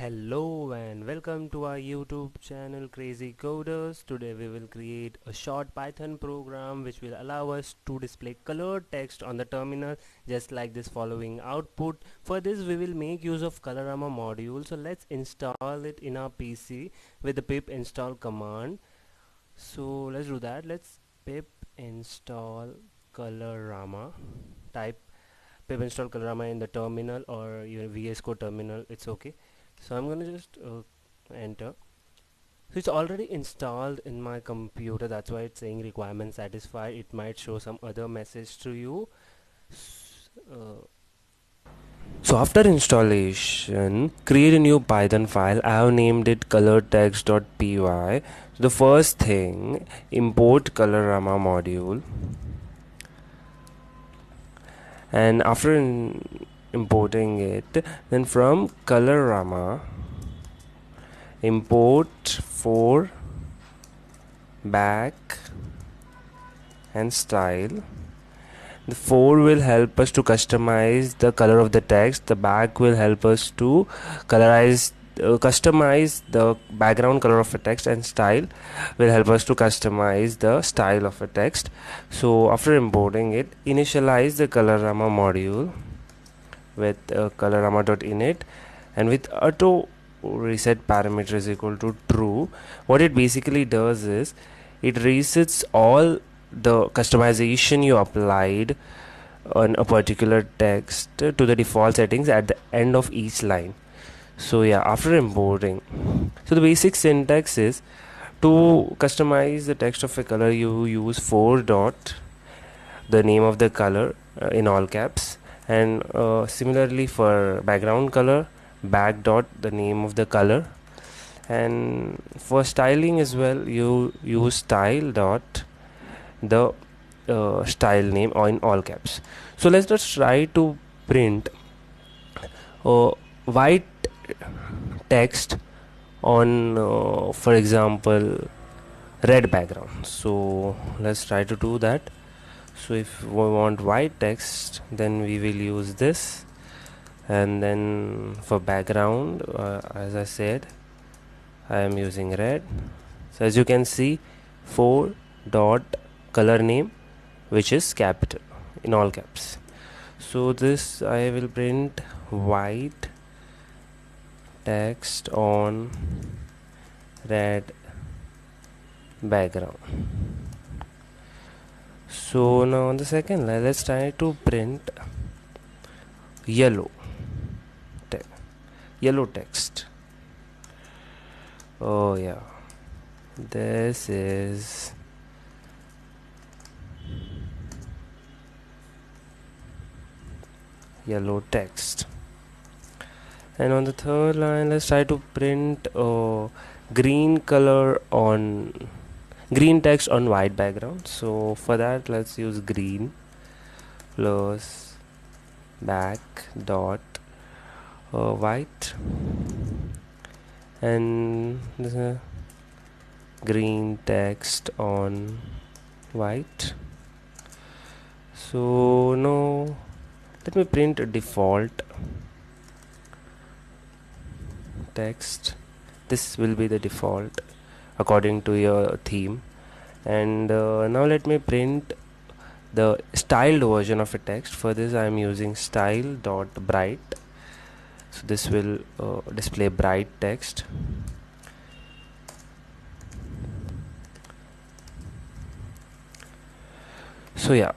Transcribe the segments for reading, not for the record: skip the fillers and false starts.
Hello and welcome to our YouTube channel Crazy Coders. Today we will create a short Python program which will allow us to display colored text on the terminal just like this following output. For this we will make use of Colorama module. So let's install it in our PC with the pip install command. So let's do that. Let's pip install Colorama. Type pip install Colorama in the terminal or your VS Code terminal. It's okay. So I'm gonna just enter. So it's already installed in my computer, that's why it's saying requirement satisfied. It might show some other message to you. So after installation, create a new Python file. I have named it colortext.py. So the first thing, import Colorama module, and after importing it, then from Colorama import for back and style. The for will help us to customize the color of the text. The back will help us to customize the background color of a text, and style will help us to customize the style of a text. So after importing it, initialize the Colorama module with colorama.init, and with auto reset parameter is equal to true. What it basically does is it resets all the customization you applied on a particular text to the default settings at the end of each line. So yeah, after importing, so the basic syntax is to customize the text of a color, you use for dot the name of the color in all caps, and similarly for background color, back dot the name of the color, and for styling as well you use style dot the style name or in all caps. So let's just try to print white text on for example red background. So let's try to do that. So if we want white text, then we will use this, and then for background, as I said, I am using red. So as you can see, for dot color name, which is capital in all caps. So this I will print white text on red background. So now on the second line, let's try to print yellow yellow text. Oh yeah, this is yellow text. And on the third line, let's try to print green color on green text on white background. So for that, let's use green plus back dot white, and this is green text on white. So now let me print a default text. This will be the default according to your theme. And now let me print the styled version of a text. For this I am using style dot bright. So this will display bright text. So yeah,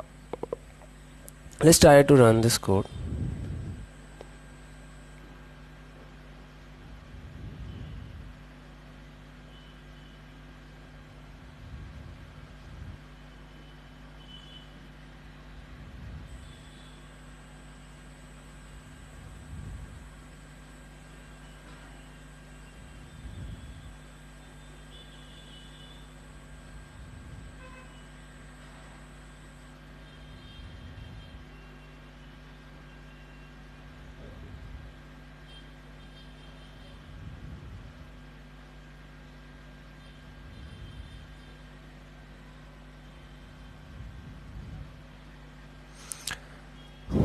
let's try to run this code.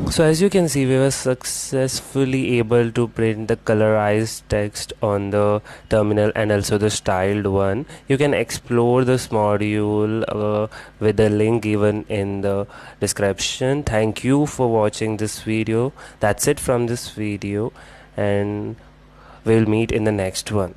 So as you can see, we were successfully able to print the colorized text on the terminal and also the styled one. You can explore this module with the link given in the description. Thank you for watching this video. That's it from this video, and we'll meet in the next one.